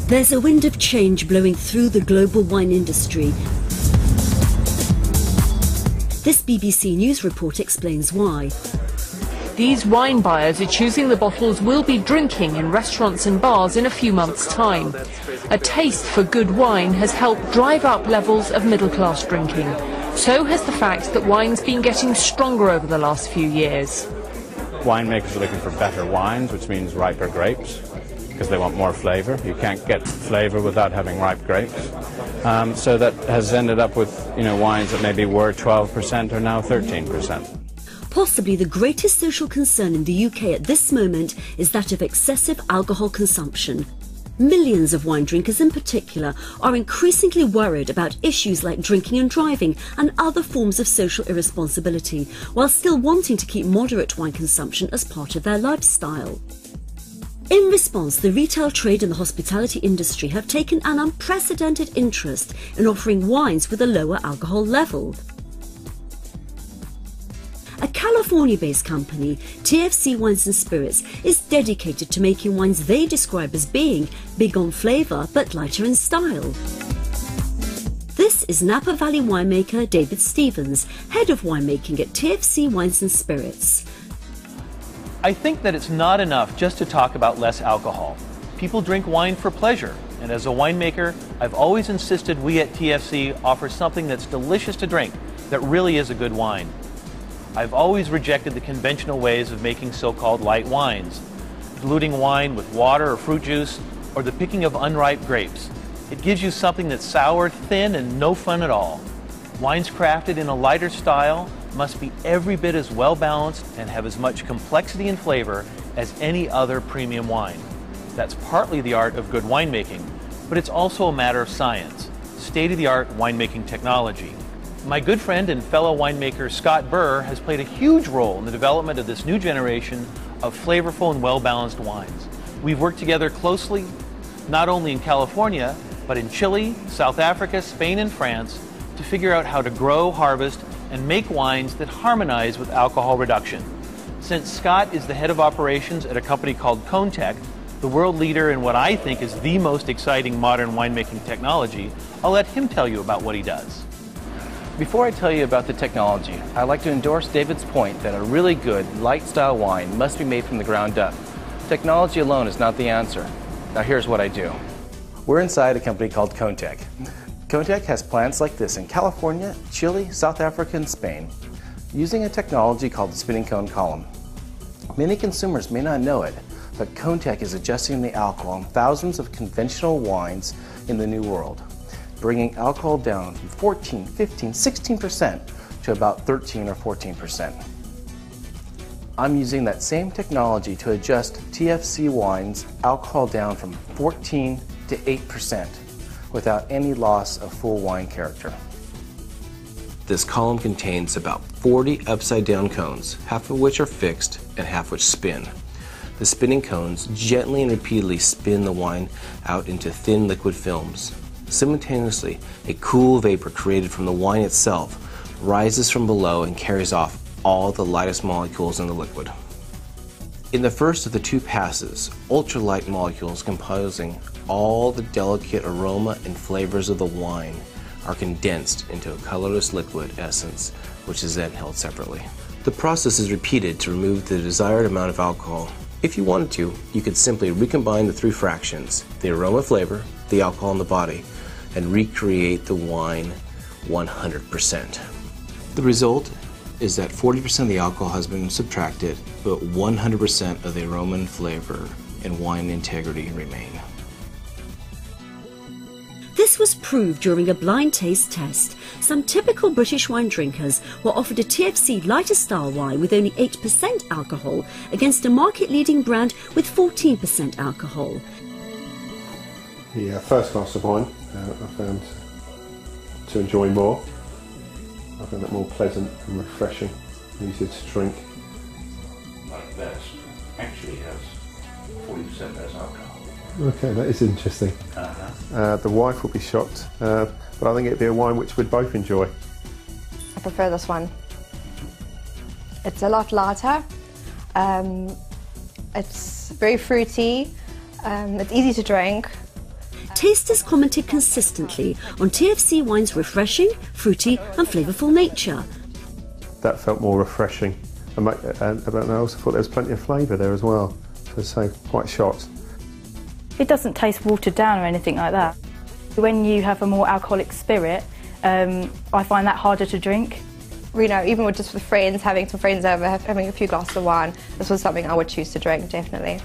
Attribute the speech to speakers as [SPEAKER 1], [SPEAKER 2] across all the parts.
[SPEAKER 1] There's a wind of change blowing through the global wine industry. This BBC News report explains why.
[SPEAKER 2] These wine buyers are choosing the bottles we'll be drinking in restaurants and bars in a few months' time. A taste for good wine has helped drive up levels of middle-class drinking. So has the fact that wine's been getting stronger over the last few years.
[SPEAKER 3] Winemakers are looking for better wines, which means riper grapes, because they want more flavour. You can't get flavour without having ripe grapes. So that has ended up with, wines that maybe were 12% are now 13%.
[SPEAKER 1] Possibly the greatest social concern in the UK at this moment is that of excessive alcohol consumption. Millions of wine drinkers in particular are increasingly worried about issues like drinking and driving and other forms of social irresponsibility, while still wanting to keep moderate wine consumption as part of their lifestyle. In response, the retail trade and the hospitality industry have taken an unprecedented interest in offering wines with a lower alcohol level. A California-based company, TFC Wines and Spirits, is dedicated to making wines they describe as being big on flavour but lighter in style. This is Napa Valley winemaker David Stevens, head of winemaking at TFC Wines and Spirits.
[SPEAKER 4] I think that it's not enough just to talk about less alcohol. People drink wine for pleasure, and as a winemaker, I've always insisted we at TFC offer something that's delicious to drink, that really is a good wine. I've always rejected the conventional ways of making so-called light wines, diluting wine with water or fruit juice, or the picking of unripe grapes. It gives you something that's sour, thin, and no fun at all. Wines crafted in a lighter style must be every bit as well balanced and have as much complexity and flavor as any other premium wine. That's partly the art of good winemaking, but it's also a matter of science, state-of-the-art winemaking technology. My good friend and fellow winemaker Scott Burr has played a huge role in the development of this new generation of flavorful and well-balanced wines. We've worked together closely, not only in California, but in Chile, South Africa, Spain, and France, to figure out how to grow, harvest, and make wines that harmonize with alcohol reduction. Since Scott is the head of operations at a company called ConeTech, the world leader in what I think is the most exciting modern winemaking technology, I'll let him tell you about what he does.
[SPEAKER 5] Before I tell you about the technology, I'd like to endorse David's point that a really good, light-style wine must be made from the ground up. Technology alone is not the answer. Now here's what I do. We're inside a company called ConeTech. ConeTech has plants like this in California, Chile, South Africa, and Spain, using a technology called the spinning cone column. Many consumers may not know it, but ConeTech is adjusting the alcohol in thousands of conventional wines in the New World, bringing alcohol down from 14, 15, 16% to about 13 or 14%. I'm using that same technology to adjust TFC wine's alcohol down from 14 to 8% without any loss of full wine character. This column contains about 40 upside-down cones, half of which are fixed and half which spin. The spinning cones gently and repeatedly spin the wine out into thin liquid films. Simultaneously, a cool vapor created from the wine itself rises from below and carries off all the lightest molecules in the liquid. In the first of the two passes, ultralight molecules composing all the delicate aroma and flavors of the wine are condensed into a colorless liquid essence, which is then held separately. The process is repeated to remove the desired amount of alcohol. If you wanted to, you could simply recombine the three fractions, the aroma flavor, the alcohol in the body, and recreate the wine 100%. The result is that 40% of the alcohol has been subtracted, but 100% of the aroma and flavor and wine integrity remain.
[SPEAKER 1] This was proved during a blind taste test. Some typical British wine drinkers were offered a TFC lighter style wine with only 8% alcohol against a market-leading brand with 14% alcohol.
[SPEAKER 6] The first glass of wine I found to enjoy more. I found that more pleasant and refreshing, easier to drink.
[SPEAKER 7] Like this actually has 40% less alcohol.
[SPEAKER 6] Okay, that is interesting. The wife will be shocked, but I think it'd be a wine which we'd both enjoy.
[SPEAKER 8] I prefer this one. It's a lot lighter. It's very fruity. It's easy to drink.
[SPEAKER 1] tasters commented consistently on TFC wine's refreshing, fruity and flavourful nature.
[SPEAKER 6] That felt more refreshing, and I also thought there was plenty of flavour there as well, so quite shocked.
[SPEAKER 9] It doesn't taste watered down or anything like that. When you have a more alcoholic spirit, I find that harder to drink.
[SPEAKER 8] You know, even with just with friends, having some friends over, having a few glasses of wine, this was something I would choose to drink, definitely.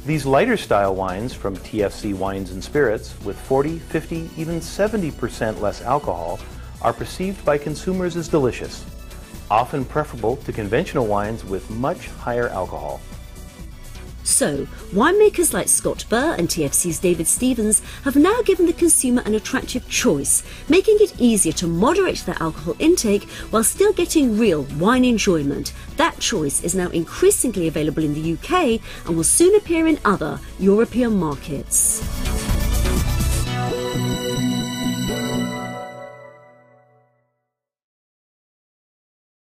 [SPEAKER 4] These lighter style wines from TFC Wines and Spirits, with 40, 50, even 70% less alcohol, are perceived by consumers as delicious, often preferable to conventional wines with much higher alcohol.
[SPEAKER 1] So, winemakers like Scott Burr and TFC's David Stevens have now given the consumer an attractive choice, making it easier to moderate their alcohol intake while still getting real wine enjoyment. That choice is now increasingly available in the UK and will soon appear in other European markets.